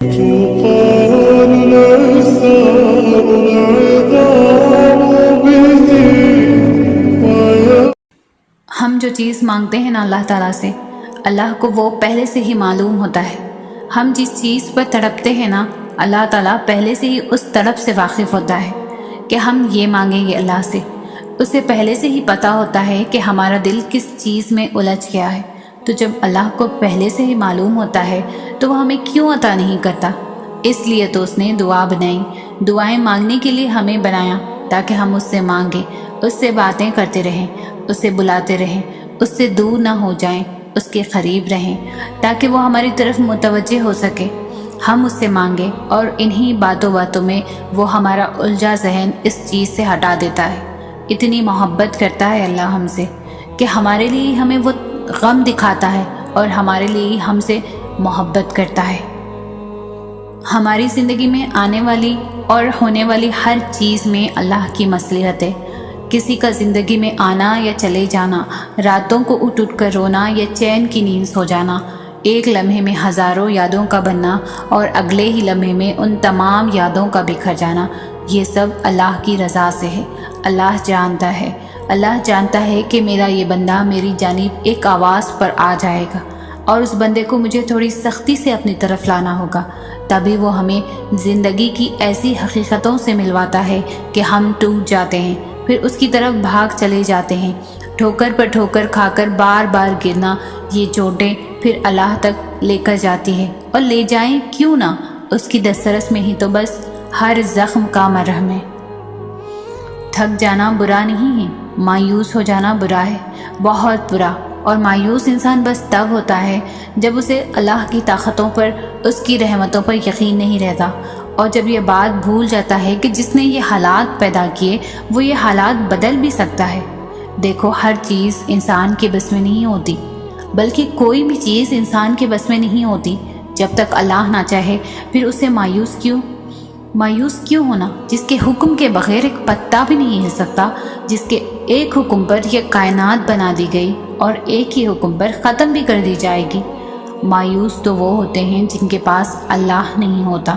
ہم جو چیز مانگتے ہیں نا اللہ تعالیٰ سے، اللہ کو وہ پہلے سے ہی معلوم ہوتا ہے۔ ہم جس چیز پر تڑپتے ہیں نا، اللہ تعالیٰ پہلے سے ہی اس تڑپ سے واقف ہوتا ہے کہ ہم یہ مانگیں گے اللہ سے۔ اسے پہلے سے ہی پتہ ہوتا ہے کہ ہمارا دل کس چیز میں الجھ گیا ہے۔ تو جب اللہ کو پہلے سے ہی معلوم ہوتا ہے تو وہ ہمیں کیوں عطا نہیں کرتا؟ اس لیے تو اس نے دعا بنائی، دعائیں مانگنے کے لیے ہمیں بنایا، تاکہ ہم اس سے مانگیں، اس سے باتیں کرتے رہیں، اسے بلاتے رہیں، اس سے دور نہ ہو جائیں، اس کے قریب رہیں، تاکہ وہ ہماری طرف متوجہ ہو سکے۔ ہم اس سے مانگیں اور انہی باتوں میں وہ ہمارا الجھا ذہن اس چیز سے ہٹا دیتا ہے۔ اتنی محبت کرتا ہے اللہ ہم سے کہ ہمارے لیے ہمیں وہ غم دکھاتا ہے اور ہمارے لیے ہم سے محبت کرتا ہے۔ ہماری زندگی میں آنے والی اور ہونے والی ہر چیز میں اللہ کی مصلحت ہے۔ کسی کا زندگی میں آنا یا چلے جانا، راتوں کو اٹھ کر رونا یا چین کی نیند سو جانا، ایک لمحے میں ہزاروں یادوں کا بننا اور اگلے ہی لمحے میں ان تمام یادوں کا بکھر جانا، یہ سب اللہ کی رضا سے ہے۔ اللہ جانتا ہے کہ میرا یہ بندہ میری جانب ایک آواز پر آ جائے گا، اور اس بندے کو مجھے تھوڑی سختی سے اپنی طرف لانا ہوگا، تبھی وہ ہمیں زندگی کی ایسی حقیقتوں سے ملواتا ہے کہ ہم ٹوٹ جاتے ہیں، پھر اس کی طرف بھاگ چلے جاتے ہیں۔ ٹھوکر پر ٹھوکر کھا کر بار بار گرنا، یہ چوٹیں پھر اللہ تک لے کر جاتی ہیں، اور لے جائیں کیوں نہ، اس کی دسترس میں ہی تو بس ہر زخم کا مرہم ہے۔ تھک جانا برا نہیں ہے، مایوس ہو جانا برا ہے، بہت برا۔ اور مایوس انسان بس تب ہوتا ہے جب اسے اللہ کی طاقتوں پر، اس کی رحمتوں پر یقین نہیں رہتا، اور جب یہ بات بھول جاتا ہے کہ جس نے یہ حالات پیدا کیے وہ یہ حالات بدل بھی سکتا ہے۔ دیکھو، ہر چیز انسان کے بس میں نہیں ہوتی، بلکہ کوئی بھی چیز انسان کے بس میں نہیں ہوتی جب تک اللہ نہ چاہے۔ پھر اسے مایوس کیوں ہونا، جس کے حکم کے بغیر ایک پتا بھی نہیں ہل سکتا، جس کے ایک حکم پر یہ کائنات بنا دی گئی اور ایک ہی حکم پر ختم بھی کر دی جائے گی۔ مایوس تو وہ ہوتے ہیں جن کے پاس اللہ نہیں ہوتا۔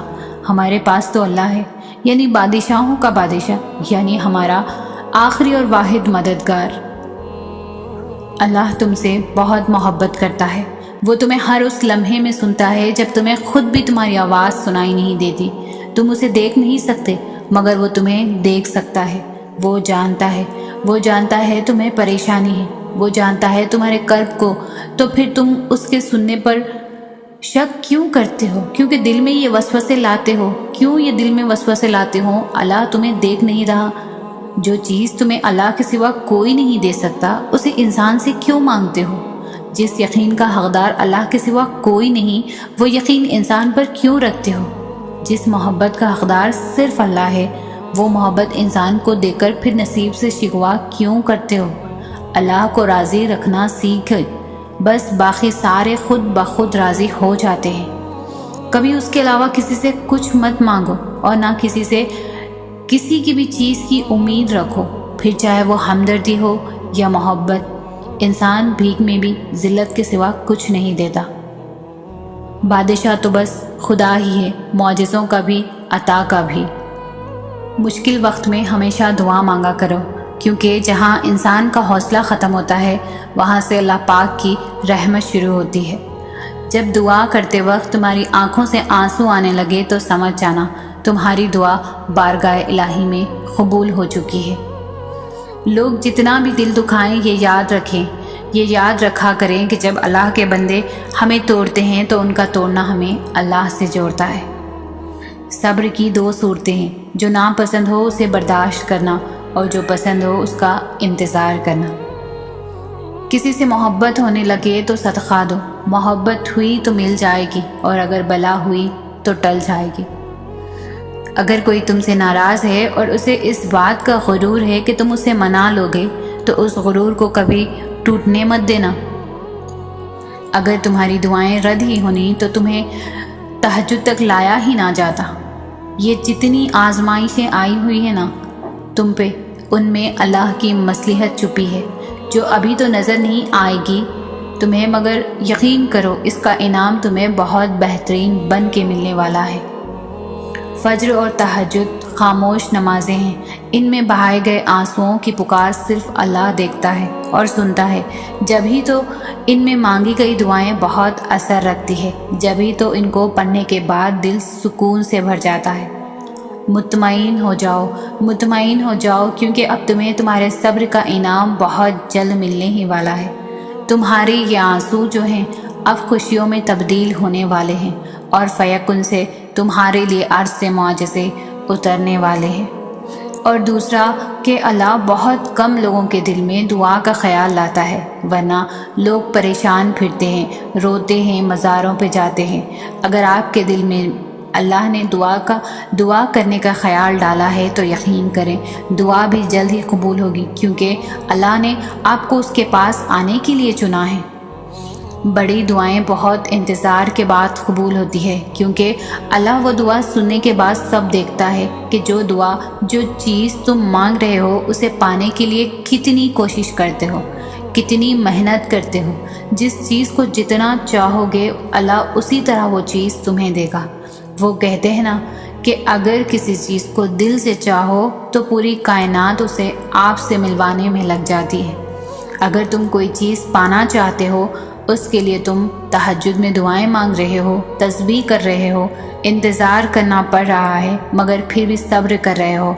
ہمارے پاس تو اللہ ہے، یعنی بادشاہوں کا بادشاہ، یعنی ہمارا آخری اور واحد مددگار۔ اللہ تم سے بہت محبت کرتا ہے، وہ تمہیں ہر اس لمحے میں سنتا ہے جب تمہیں خود بھی تمہاری آواز سنائی نہیں دیتی۔ تم اسے دیکھ نہیں سکتے، مگر وہ تمہیں دیکھ سکتا ہے۔ وہ جانتا ہے تمہیں پریشانی ہے، وہ جانتا ہے تمہارے کرب کو، تو پھر تم اس کے سننے پر شک کیوں کرتے ہو؟ کیونکہ دل میں یہ وسوسے لاتے ہو۔ کیوں یہ دل میں وسوسے لاتے ہو؟ اللہ تمہیں دیکھ نہیں رہا؟ جو چیز تمہیں اللہ کے سوا کوئی نہیں دے سکتا، اسے انسان سے کیوں مانگتے ہو؟ جس یقین کا حقدار اللہ کے سوا کوئی نہیں، وہ یقین انسان پر کیوں رکھتے ہو؟ جس محبت کا حقدار صرف اللہ ہے، وہ محبت انسان کو دے کر پھر نصیب سے شکوہ کیوں کرتے ہو؟ اللہ کو راضی رکھنا سیکھ، بس باقی سارے خود بخود راضی ہو جاتے ہیں۔ کبھی اس کے علاوہ کسی سے کچھ مت مانگو، اور نہ کسی سے کسی کی بھی چیز کی امید رکھو، پھر چاہے وہ ہمدردی ہو یا محبت۔ انسان بھیک میں بھی ذلت کے سوا کچھ نہیں دیتا۔ بادشاہ تو بس خدا ہی ہے، معجزوں کا بھی، عطا کا بھی۔ مشکل وقت میں ہمیشہ دعا مانگا کرو، کیونکہ جہاں انسان کا حوصلہ ختم ہوتا ہے، وہاں سے اللہ پاک کی رحمت شروع ہوتی ہے۔ جب دعا کرتے وقت تمہاری آنکھوں سے آنسو آنے لگے تو سمجھ جانا تمہاری دعا بارگاہ الہی میں قبول ہو چکی ہے۔ لوگ جتنا بھی دل دکھائیں، یہ یاد رکھا کریں کہ جب اللہ کے بندے ہمیں توڑتے ہیں تو ان کا توڑنا ہمیں اللہ سے جوڑتا ہے۔ صبر کی دو صورتیں ہیں، جو ناپسند ہو اسے برداشت کرنا، اور جو پسند ہو اس کا انتظار کرنا۔ کسی سے محبت ہونے لگے تو صدقہ دو، محبت ہوئی تو مل جائے گی، اور اگر بلا ہوئی تو ٹل جائے گی۔ اگر کوئی تم سے ناراض ہے اور اسے اس بات کا غرور ہے کہ تم اسے منا لوگے، تو اس غرور کو کبھی ٹوٹنے مت دینا۔ اگر تمہاری دعائیں رد ہی ہونی تو تمہیں تہجد تک لایا ہی نہ جاتا۔ یہ جتنی آزمائشیں آئی ہوئی ہیں نا تم پہ، ان میں اللہ کی مصلحت چھپی ہے، جو ابھی تو نظر نہیں آئے گی، تمہیں مگر یقین کرو اس کا انعام تمہیں بہت بہترین بن کے ملنے والا ہے۔ فجر اور تہجد خاموش نمازیں ہیں، ان میں بہائے گئے آنسوؤں کی پکار صرف اللہ دیکھتا ہے اور سنتا ہے، جبھی تو ان میں مانگی گئی دعائیں بہت اثر رکھتی ہے، جبھی تو ان کو پڑھنے کے بعد دل سکون سے بھر جاتا ہے۔ مطمئن ہو جاؤ، مطمئن ہو جاؤ، کیونکہ اب تمہیں تمہارے صبر کا انعام بہت جلد ملنے ہی والا ہے۔ تمہارے یہ آنسو جو ہیں اب خوشیوں میں تبدیل ہونے والے ہیں، اور فیکن سے تمہارے لیے عرض سے معجزے اترنے والے ہیں۔ اور دوسرا کہ اللہ بہت کم لوگوں کے دل میں دعا کا خیال لاتا ہے، ورنہ لوگ پریشان پھرتے ہیں، روتے ہیں، مزاروں پہ جاتے ہیں۔ اگر آپ کے دل میں اللہ نے دعا کرنے کا خیال ڈالا ہے تو یقین کریں دعا بھی جلد ہی قبول ہوگی، کیونکہ اللہ نے آپ کو اس کے پاس آنے کے لیے چنا ہے۔ بڑی دعائیں بہت انتظار کے بعد قبول ہوتی ہے، کیونکہ اللہ وہ دعا سننے کے بعد سب دیکھتا ہے کہ جو چیز تم مانگ رہے ہو اسے پانے کے لیے کتنی کوشش کرتے ہو، کتنی محنت کرتے ہو۔ جس چیز کو جتنا چاہو گے اللہ اسی طرح وہ چیز تمہیں دے گا۔ وہ کہتے ہیں نا کہ اگر کسی چیز کو دل سے چاہو تو پوری کائنات اسے آپ سے ملوانے میں لگ جاتی ہے۔ اگر تم کوئی چیز پانا چاہتے ہو، اس کے لیے تم تہجد میں دعائیں مانگ رہے ہو، تسبیح کر رہے ہو، انتظار کرنا پڑ رہا ہے، مگر پھر بھی صبر کر رہے ہو۔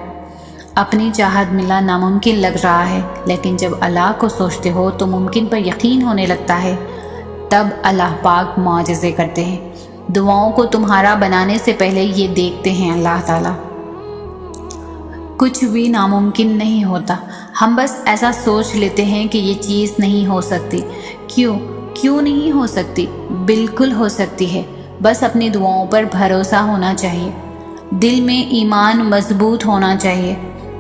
اپنی چاہت ملنا ناممکن لگ رہا ہے، لیکن جب اللہ کو سوچتے ہو تو ممکن پر یقین ہونے لگتا ہے۔ تب اللہ پاک معجزے کرتے ہیں۔ دعاؤں کو تمہارا بنانے سے پہلے یہ دیکھتے ہیں اللہ تعالیٰ۔ کچھ بھی ناممکن نہیں ہوتا، ہم بس ایسا سوچ لیتے ہیں کہ یہ چیز نہیں ہو سکتی۔ کیوں نہیں ہو سکتی؟ بالکل ہو سکتی ہے، بس اپنی دعاؤں پر بھروسہ ہونا چاہیے، دل میں ایمان مضبوط ہونا چاہیے۔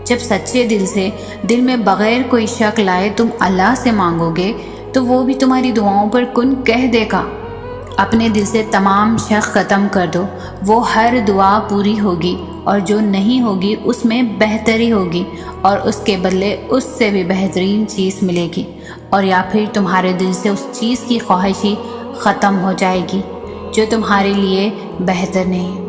جب سچے دل سے، دل میں بغیر کوئی شک لائے تم اللہ سے مانگو گے تو وہ بھی تمہاری دعاؤں پر کن کہہ دے گا۔ اپنے دل سے تمام شک ختم کر دو، وہ ہر دعا پوری ہوگی، اور جو نہیں ہوگی اس میں بہتری ہوگی، اور اس کے بدلے اس سے بھی بہترین چیز ملے گی، اور یا پھر تمہارے دل سے اس چیز کی خواہش ہی ختم ہو جائے گی جو تمہارے لیے بہتر نہیں۔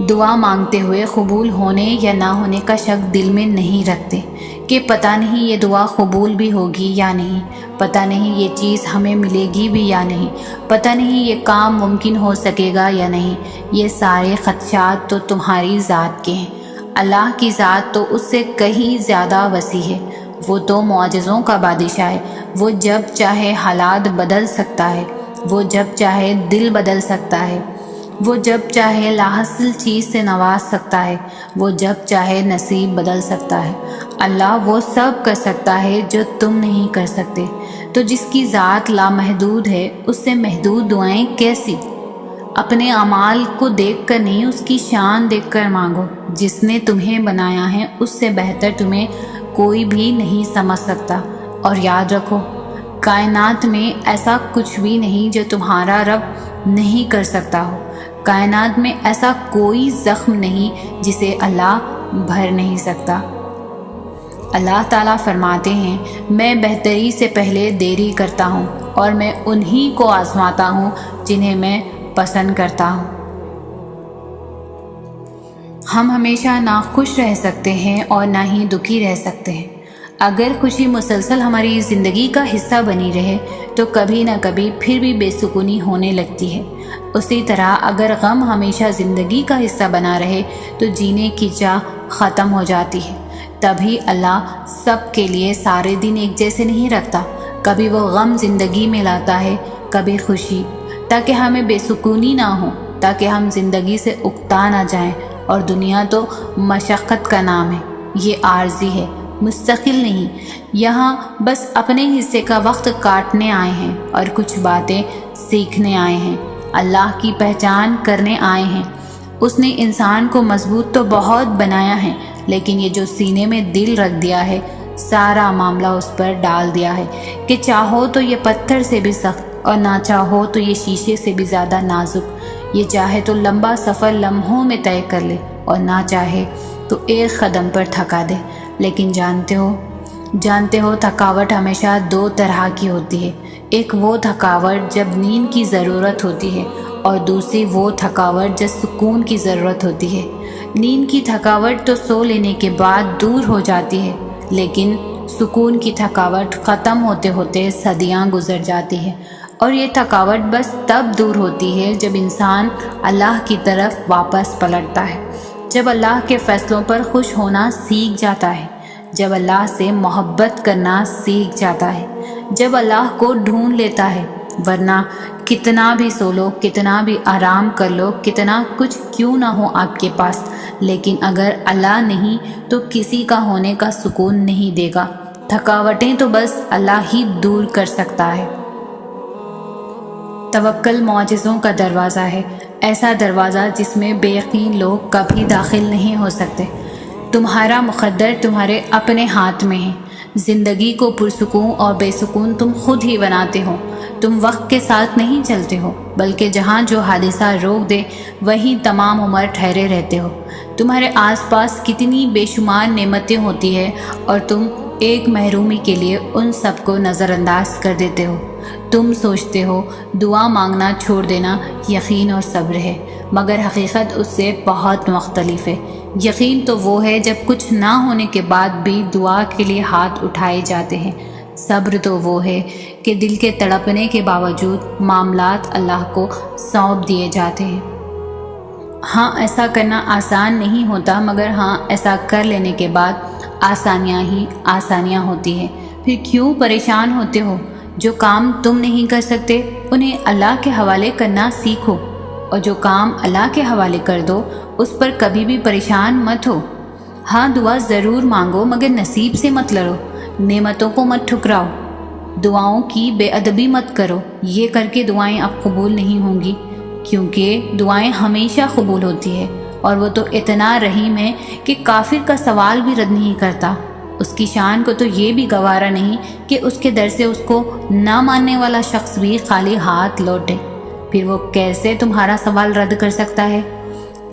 دعا مانگتے ہوئے قبول ہونے یا نہ ہونے کا شک دل میں نہیں رکھتے کہ پتہ نہیں یہ دعا قبول بھی ہوگی یا نہیں، پتہ نہیں یہ چیز ہمیں ملے گی بھی یا نہیں، پتہ نہیں یہ کام ممکن ہو سکے گا یا نہیں۔ یہ سارے خدشات تو تمہاری ذات کے ہیں۔ اللہ کی ذات تو اس سے کہیں زیادہ وسیع ہے۔ وہ تو معجزوں کا بادشاہ ہے۔ وہ جب چاہے حالات بدل سکتا ہے، وہ جب چاہے دل بدل سکتا ہے، وہ جب چاہے لاحاصل چیز سے نواز سکتا ہے، وہ جب چاہے نصیب بدل سکتا ہے۔ اللہ وہ سب کر سکتا ہے جو تم نہیں کر سکتے۔ تو جس کی ذات لامحدود ہے اس سے محدود دعائیں کیسی؟ اپنے اعمال کو دیکھ کر نہیں، اس کی شان دیکھ کر مانگو۔ جس نے تمہیں بنایا ہے اس سے بہتر تمہیں کوئی بھی نہیں سمجھ سکتا۔ اور یاد رکھو، کائنات میں ایسا کچھ بھی نہیں جو تمہارا رب نہیں کر سکتا ہو۔ کائنات میں ایسا کوئی زخم نہیں جسے اللہ بھر نہیں سکتا۔ اللہ تعالیٰ فرماتے ہیں، میں بہتری سے پہلے دیری کرتا ہوں، اور میں انہی کو آزماتا ہوں جنہیں میں پسند کرتا ہوں۔ ہم ہمیشہ نہ خوش رہ سکتے ہیں اور نہ ہی دکھی رہ سکتے ہیں۔ اگر خوشی مسلسل ہماری زندگی کا حصہ بنی رہے تو کبھی نہ کبھی پھر بھی بے سکونی ہونے لگتی ہے۔ اسی طرح اگر غم ہمیشہ زندگی کا حصہ بنا رہے تو جینے کی چاہ ختم ہو جاتی ہے۔ تبھی اللہ سب کے لیے سارے دن ایک جیسے نہیں رکھتا۔ کبھی وہ غم زندگی میں لاتا ہے، کبھی خوشی، تاکہ ہمیں بے سکونی نہ ہو، تاکہ ہم زندگی سے اکتا نہ جائیں۔ اور دنیا تو مشقت کا نام ہے، یہ عارضی ہے، مستقل نہیں۔ یہاں بس اپنے حصے کا وقت کاٹنے آئے ہیں اور کچھ باتیں سیکھنے آئے ہیں، اللہ کی پہچان کرنے آئے ہیں۔ اس نے انسان کو مضبوط تو بہت بنایا ہے، لیکن یہ جو سینے میں دل رکھ دیا ہے، سارا معاملہ اس پر ڈال دیا ہے کہ چاہو تو یہ پتھر سے بھی سخت اور نہ چاہو تو یہ شیشے سے بھی زیادہ نازک۔ یہ چاہے تو لمبا سفر لمحوں میں طے کر لے، اور نہ چاہے تو ایک قدم پر تھکا دے۔ لیکن جانتے ہو، جانتے ہو تھکاوٹ ہمیشہ دو طرح کی ہوتی ہے، ایک وہ تھکاوٹ جب نیند کی ضرورت ہوتی ہے اور دوسری وہ تھکاوٹ جب سکون کی ضرورت ہوتی ہے۔ نیند کی تھکاوٹ تو سو لینے کے بعد دور ہو جاتی ہے، لیکن سکون کی تھکاوٹ ختم ہوتے ہوتے صدیاں گزر جاتی ہے، اور یہ تھکاوٹ بس تب دور ہوتی ہے جب انسان اللہ کی طرف واپس پلٹتا ہے، جب اللہ کے فیصلوں پر خوش ہونا سیکھ جاتا ہے، جب اللہ سے محبت کرنا سیکھ جاتا ہے، جب اللہ کو ڈھونڈ لیتا ہے۔ ورنہ کتنا بھی سو لو، کتنا بھی آرام کر لو، کتنا کچھ کیوں نہ ہو آپ کے پاس، لیکن اگر اللہ نہیں تو کسی کا ہونے کا سکون نہیں دے گا۔ تھکاوٹیں تو بس اللہ ہی دور کر سکتا ہے۔ توکل معجزوں کا دروازہ ہے، ایسا دروازہ جس میں بے یقین لوگ کبھی داخل نہیں ہو سکتے۔ تمہارا مقدر تمہارے اپنے ہاتھ میں ہے۔ زندگی کو پرسکون اور بے سکون تم خود ہی بناتے ہو۔ تم وقت کے ساتھ نہیں چلتے ہو، بلکہ جہاں جو حادثہ روک دے وہیں تمام عمر ٹھہرے رہتے ہو۔ تمہارے آس پاس کتنی بے شمار نعمتیں ہوتی ہیں اور تم ایک محرومی کے لیے ان سب کو نظر انداز کر دیتے ہو۔ تم سوچتے ہو دعا مانگنا چھوڑ دینا یقین اور صبر ہے، مگر حقیقت اس سے بہت مختلف ہے۔ یقین تو وہ ہے جب کچھ نہ ہونے کے بعد بھی دعا کے لیے ہاتھ اٹھائے جاتے ہیں۔ صبر تو وہ ہے کہ دل کے تڑپنے کے باوجود معاملات اللہ کو سونپ دیے جاتے ہیں۔ ہاں، ایسا کرنا آسان نہیں ہوتا، مگر ہاں، ایسا کر لینے کے بعد آسانیاں ہی آسانیاں ہوتی ہیں۔ پھر کیوں پریشان ہوتے ہو؟ جو کام تم نہیں کر سکتے انہیں اللہ کے حوالے کرنا سیکھو، اور جو کام اللہ کے حوالے کر دو اس پر کبھی بھی پریشان مت ہو۔ ہاں، دعا ضرور مانگو، مگر نصیب سے مت لڑو، نعمتوں کو مت ٹھکراؤ، دعاؤں کی بے ادبی مت کرو۔ یہ کر کے دعائیں اب قبول نہیں ہوں گی، کیونکہ دعائیں ہمیشہ قبول ہوتی ہے، اور وہ تو اتنا رحیم ہے کہ کافر کا سوال بھی رد نہیں کرتا۔ اس کی شان کو تو یہ بھی گوارا نہیں کہ اس کے در سے اس کو نہ ماننے والا شخص بھی خالی ہاتھ لوٹے۔ پھر وہ کیسے تمہارا سوال رد کر سکتا ہے؟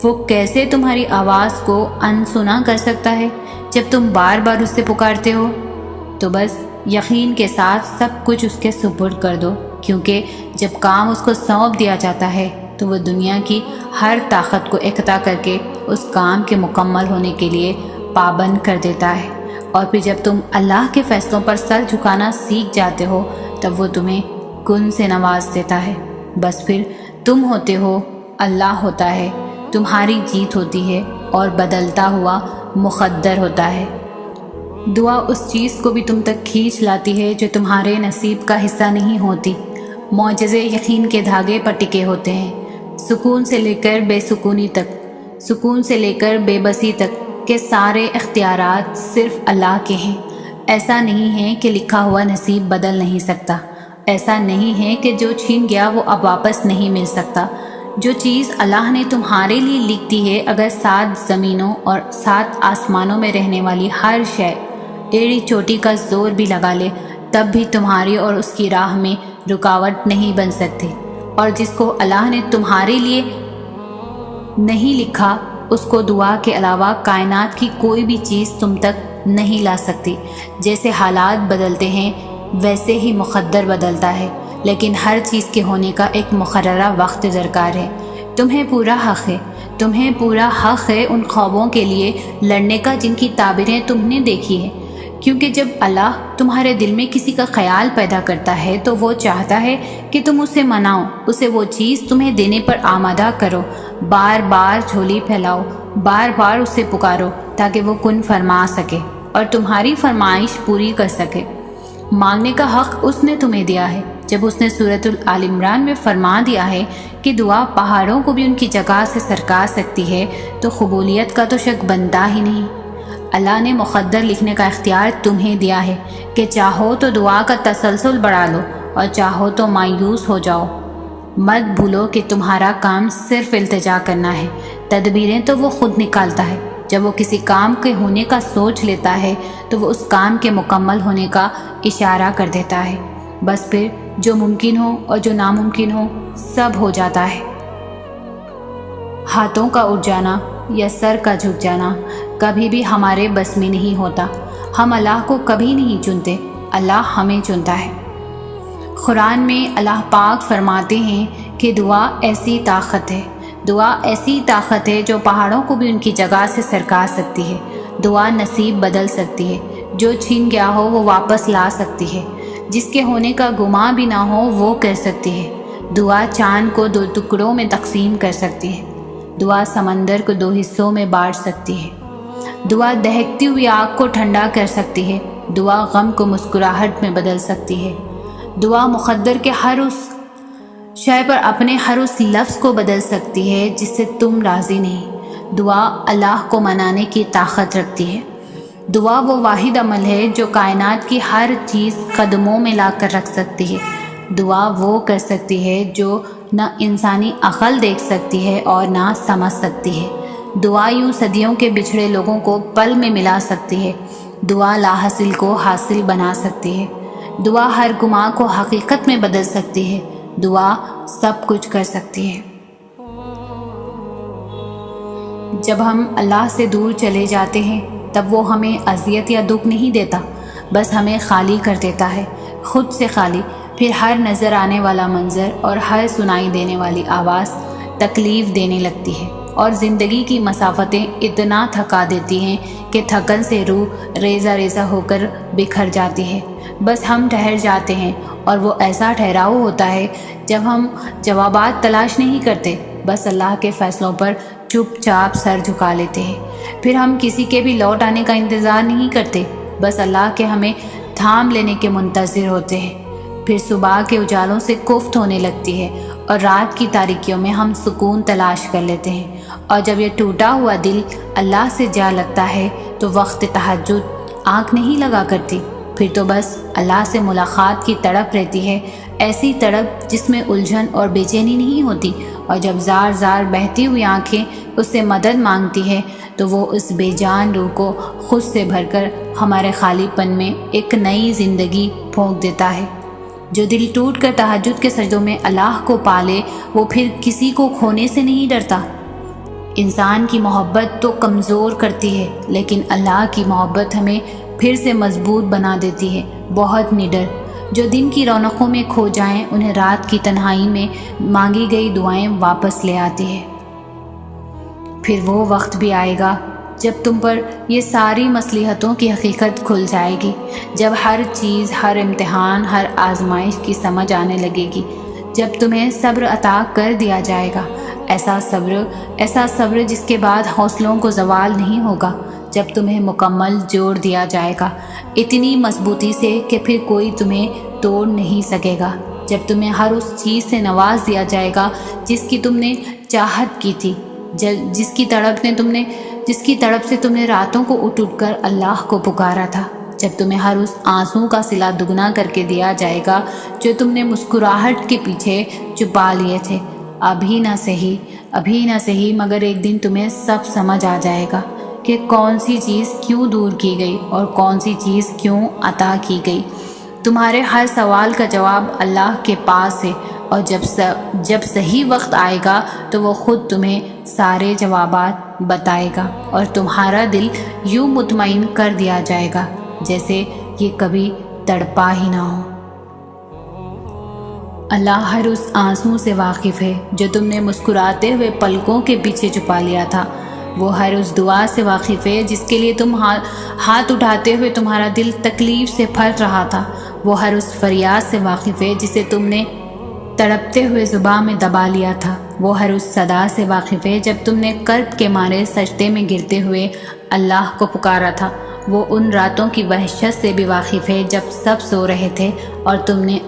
وہ کیسے تمہاری آواز کو انسنا کر سکتا ہے جب تم بار بار اس سے پکارتے ہو؟ تو بس یقین کے ساتھ سب کچھ اس کے سپرد کر دو، کیونکہ جب کام اس کو سونپ دیا جاتا ہے تو وہ دنیا کی ہر طاقت کو اکٹھا کر کے اس کام کے مکمل ہونے کے لیے پابند کر دیتا ہے۔ اور پھر جب تم اللہ کے فیصلوں پر سر جھکانا سیکھ جاتے ہو تب وہ تمہیں کن سے نواز دیتا ہے۔ بس پھر تم ہوتے ہو، اللہ ہوتا ہے، تمہاری جیت ہوتی ہے اور بدلتا ہوا مقدر ہوتا ہے۔ دعا اس چیز کو بھی تم تک کھینچ لاتی ہے جو تمہارے نصیب کا حصہ نہیں ہوتی۔ معجزے یقین کے دھاگے پر ٹکے ہوتے ہیں، سکون سے لے کر بے سکونی تک، سکون سے لے کر بے بسی تک کے سارے اختیارات صرف اللہ کے ہیں۔ ایسا نہیں ہے کہ لکھا ہوا نصیب بدل نہیں سکتا، ایسا نہیں ہے کہ جو چھین گیا وہ اب واپس نہیں مل سکتا۔ جو چیز اللہ نے تمہارے لیے لکھ دی ہے، اگر 7 زمینوں اور 7 آسمانوں میں رہنے والی ہر شے ایڑی چوٹی کا زور بھی لگا لے تب بھی تمہاری اور اس کی راہ میں رکاوٹ نہیں بن سکتی، اور جس کو اللہ نے تمہارے لیے نہیں لکھا اس کو دعا کے علاوہ کائنات کی کوئی بھی چیز تم تک نہیں لا سکتی۔ جیسے حالات بدلتے ہیں ویسے ہی مقدر بدلتا ہے، لیکن ہر چیز کے ہونے کا ایک مقررہ وقت درکار ہے۔ تمہیں پورا حق ہے، تمہیں پورا حق ہے ان خوابوں کے لیے لڑنے کا جن کی تعبیریں تم نے دیکھی ہیں، کیونکہ جب اللہ تمہارے دل میں کسی کا خیال پیدا کرتا ہے تو وہ چاہتا ہے کہ تم اسے مناؤ، اسے وہ چیز تمہیں دینے پر آمادہ کرو، بار بار جھولی پھیلاؤ، بار بار اسے پکارو تاکہ وہ کن فرما سکے اور تمہاری فرمائش پوری کر سکے۔ مانگنے کا حق اس نے تمہیں دیا ہے۔ جب اس نے سورۃ آل عمران میں فرما دیا ہے کہ دعا پہاڑوں کو بھی ان کی جگہ سے سرکا سکتی ہے، تو قبولیت کا تو شک بنتا ہی نہیں۔ اللہ نے مقدر لکھنے کا اختیار تمہیں دیا ہے کہ چاہو تو دعا کا تسلسل بڑھا لو اور چاہو تو مایوس ہو جاؤ۔ مت بھولو کہ تمہارا کام صرف التجا کرنا ہے، تدبیریں تو وہ خود نکالتا ہے۔ جب وہ کسی کام کے ہونے کا سوچ لیتا ہے تو وہ اس کام کے مکمل ہونے کا اشارہ کر دیتا ہے، بس پھر جو ممکن ہو اور جو ناممکن ہو سب ہو جاتا ہے۔ ہاتھوں کا اٹھ جانا یا سر کا جھک جانا کبھی بھی ہمارے بس میں نہیں ہوتا۔ ہم اللہ کو کبھی نہیں چنتے، اللہ ہمیں چنتا ہے۔ قرآن میں اللہ پاک فرماتے ہیں کہ دعا ایسی طاقت ہے، دعا ایسی طاقت ہے جو پہاڑوں کو بھی ان کی جگہ سے سرکا سکتی ہے۔ دعا نصیب بدل سکتی ہے، جو چھن گیا ہو وہ واپس لا سکتی ہے، جس کے ہونے کا گمان بھی نہ ہو وہ کر سکتی ہے۔ دعا چاند کو 2 ٹکڑوں میں تقسیم کر سکتی ہے، دعا سمندر کو 2 حصوں میں بانٹ سکتی ہے، دعا دہکتی ہوئی آگ کو ٹھنڈا کر سکتی ہے، دعا غم کو مسکراہٹ میں بدل سکتی ہے، دعا مقدر کے ہر اس شے پر اپنے ہر اس لفظ کو بدل سکتی ہے جس سے تم راضی نہیں۔ دعا اللہ کو منانے کی طاقت رکھتی ہے۔ دعا وہ واحد عمل ہے جو کائنات کی ہر چیز قدموں میں لا کر رکھ سکتی ہے۔ دعا وہ کر سکتی ہے جو نہ انسانی عقل دیکھ سکتی ہے اور نہ سمجھ سکتی ہے۔ دعا یوں صدیوں کے بچھڑے لوگوں کو پل میں ملا سکتی ہے۔ دعا لا حاصل کو حاصل بنا سکتی ہے۔ دعا ہر گماں کو حقیقت میں بدل سکتی ہے۔ دعا سب کچھ کر سکتی ہے۔ جب ہم اللہ سے دور چلے جاتے ہیں تب وہ ہمیں اذیت یا دکھ نہیں دیتا، بس ہمیں خالی کر دیتا ہے، خود سے خالی۔ پھر ہر نظر آنے والا منظر اور ہر سنائی دینے والی آواز تکلیف دینے لگتی ہے، اور زندگی کی مسافتیں اتنا تھکا دیتی ہیں کہ تھکن سے روح ریزہ ریزہ ہو کر بکھر جاتی ہے۔ بس ہم ٹھہر جاتے ہیں، اور وہ ایسا ٹھہراؤ ہوتا ہے جب ہم جوابات تلاش نہیں کرتے، بس اللہ کے فیصلوں پر چپ چاپ سر جھکا لیتے ہیں۔ پھر ہم کسی کے بھی لوٹ آنے کا انتظار نہیں کرتے، بس اللہ کے ہمیں تھام لینے کے منتظر ہوتے ہیں۔ پھر صبح کے اجالوں سے کفت ہونے لگتی ہے، اور رات کی تاریکیوں میں ہم سکون تلاش کر لیتے ہیں۔ اور جب یہ ٹوٹا ہوا دل اللہ سے جا لگتا ہے تو وقت تہجد آنکھ نہیں لگا کرتی، پھر تو بس اللہ سے ملاقات کی تڑپ رہتی ہے، ایسی تڑپ جس میں الجھن اور بے چینی نہیں ہوتی۔ اور جب زار زار بہتی ہوئی آنکھیں اس سے مدد مانگتی ہے تو وہ اس بے جان روح کو خود سے بھر کر ہمارے خالی پن میں ایک نئی زندگی پھونک دیتا ہے۔ جو دل ٹوٹ کر تہجد کے سجدوں میں اللہ کو پالے وہ پھر کسی کو کھونے سے نہیں ڈرتا۔ انسان کی محبت تو کمزور کرتی ہے، لیکن اللہ کی محبت ہمیں پھر سے مضبوط بنا دیتی ہے۔ بہت نڈر جو دن کی رونقوں میں کھو جائیں انہیں رات کی تنہائی میں مانگی گئی دعائیں واپس لے آتی ہے۔ پھر وہ وقت بھی آئے گا جب تم پر یہ ساری مصلحتوں کی حقیقت کھل جائے گی، جب ہر چیز، ہر امتحان، ہر آزمائش کی سمجھ آنے لگے گی، جب تمہیں صبر عطا کر دیا جائے گا، ایسا صبر جس کے بعد حوصلوں کو زوال نہیں ہوگا، جب تمہیں مکمل جوڑ دیا جائے گا اتنی مضبوطی سے کہ پھر کوئی تمہیں توڑ نہیں سکے گا، جب تمہیں ہر اس چیز سے نواز دیا جائے گا جس کی تم نے چاہت کی تھی، جس کی تڑپ سے تم نے راتوں کو اٹھ کر اللہ کو پکارا تھا، جب تمہیں ہر اس آنسوں کا صلہ دگنا کر کے دیا جائے گا جو تم نے مسکراہٹ کے پیچھے چھپا لیے تھے۔ ابھی نہ صحیح مگر ایک دن تمہیں سب سمجھ آ جائے گا کہ کون سی چیز کیوں دور کی گئی اور کون سی چیز کیوں عطا کی گئی۔ تمہارے ہر سوال کا جواب اللہ کے پاس ہے، اور جب صحیح وقت آئے گا تو وہ خود تمہیں سارے جوابات بتائے گا، اور تمہارا دل یوں مطمئن کر دیا جائے گا جیسے یہ کبھی تڑپا ہی نہ ہو۔ اللہ ہر اس آنسوں سے واقف ہے جو تم نے مسکراتے ہوئے پلکوں کے پیچھے چھپا لیا تھا۔ وہ ہر اس دعا سے واقف ہے جس کے لیے تم ہاتھ اٹھاتے ہوئے تمہارا دل تکلیف سے پھٹ رہا تھا۔ وہ ہر اس فریاد سے واقف ہے جسے تم نے تڑپتے ہوئے زباں میں دبا لیا تھا۔ وہ ہر اس صدا سے واقف ہے جب تم نے کرب کے مارے سجدے میں گرتے ہوئے اللہ کو پکارا تھا۔ وہ ان راتوں کی وحشت سے بھی واقف ہے جب سب سو رہے تھے اور تم نے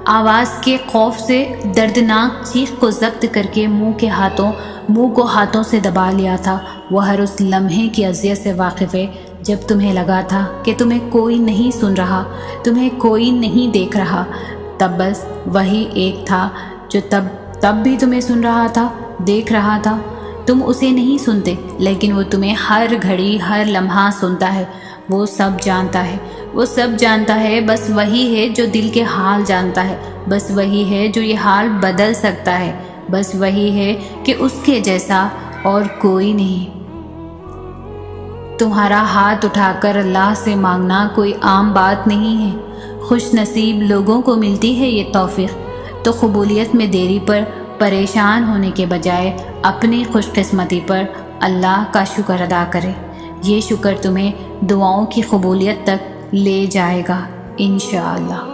آواز کے خوف سے دردناک چیخ کو ضبط کر کے منہ کو ہاتھوں سے دبا لیا تھا۔ وہ ہر اس لمحے کی اذیت سے واقف ہے جب تمہیں لگا تھا کہ تمہیں کوئی نہیں سن رہا، تمہیں کوئی نہیں دیکھ رہا، تب بس وہی ایک تھا جو تب بھی تمہیں سن رہا تھا، دیکھ رہا تھا۔ تم اسے نہیں سنتے لیکن وہ تمہیں ہر گھڑی ہر لمحہ سنتا ہے۔ وہ سب جانتا ہے، بس وہی ہے جو دل کے حال جانتا ہے، بس وہی ہے جو یہ حال بدل سکتا ہے، بس وہی ہے کہ اس کے جیسا اور کوئی نہیں۔ تمہارا ہاتھ اٹھا کر اللہ سے مانگنا کوئی عام بات نہیں ہے، خوش نصیب لوگوں کو ملتی ہے یہ توفیق۔ تو قبولیت میں دیری پر پریشان ہونے کے بجائے اپنی خوش قسمتی پر اللہ کا شکر ادا کرے، یہ شکر تمہیں دعاؤں کی قبولیت تک لے جائے گا انشاءاللہ۔